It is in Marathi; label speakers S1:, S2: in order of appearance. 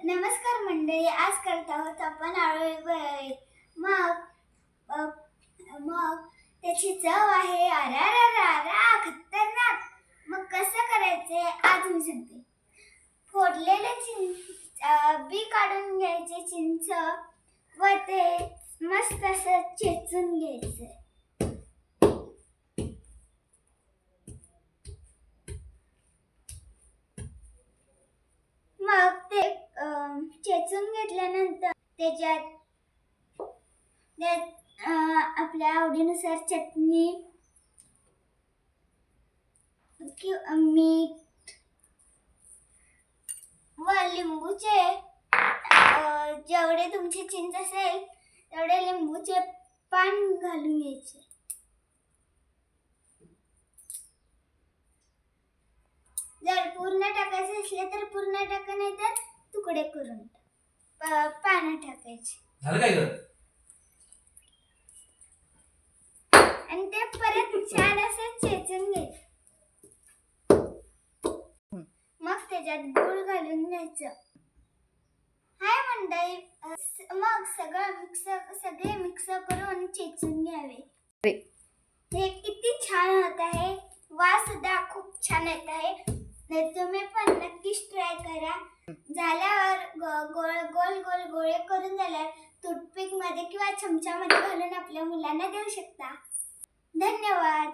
S1: नमस्कार मंडळी, आज करत आहोत आपण आळूळी वडी. मग अ, मग त्याची चव आहे अरारारा खतरनाक. मग कसं करायचे आज मी सांगते. फोडलेले बी काढून घ्यायचे चिंच व ते मस्त असं चेचून घ्यायचे. मग ते चेचून घेतल्यानंतर त्याच्यात आपल्या आवडीनुसार चटणी, मीठ व लिंबूचे जेवढे तुमची चिंच असेल तेवढे लिंबूचे पान घालून घ्यायचे. जर पूर्ण टाकायचे असले तर पूर्ण टाका, नाही तर तुकडे करून पानं टाकायचे.
S2: झालं काय ग?
S1: आणि ते परत छान असं चेचून घ्यायचं. मग त्याच्यात गूळ घालून घ्यायचं. हाय मंडळी, मग सगळे मिक्स करून चेचून घ्यावे. हे किती छान होत आहे. वास सुद्धा खूप छान येत आहे. तुम्ही पण नक्कीच ट्राय करा. झाल्यावर गोल गोल गोल गोळे करून झाल्यावर टूथपिक मध्ये किंवा चमच्यामध्ये घालून आपल्या मुलांना देऊ शकता. धन्यवाद.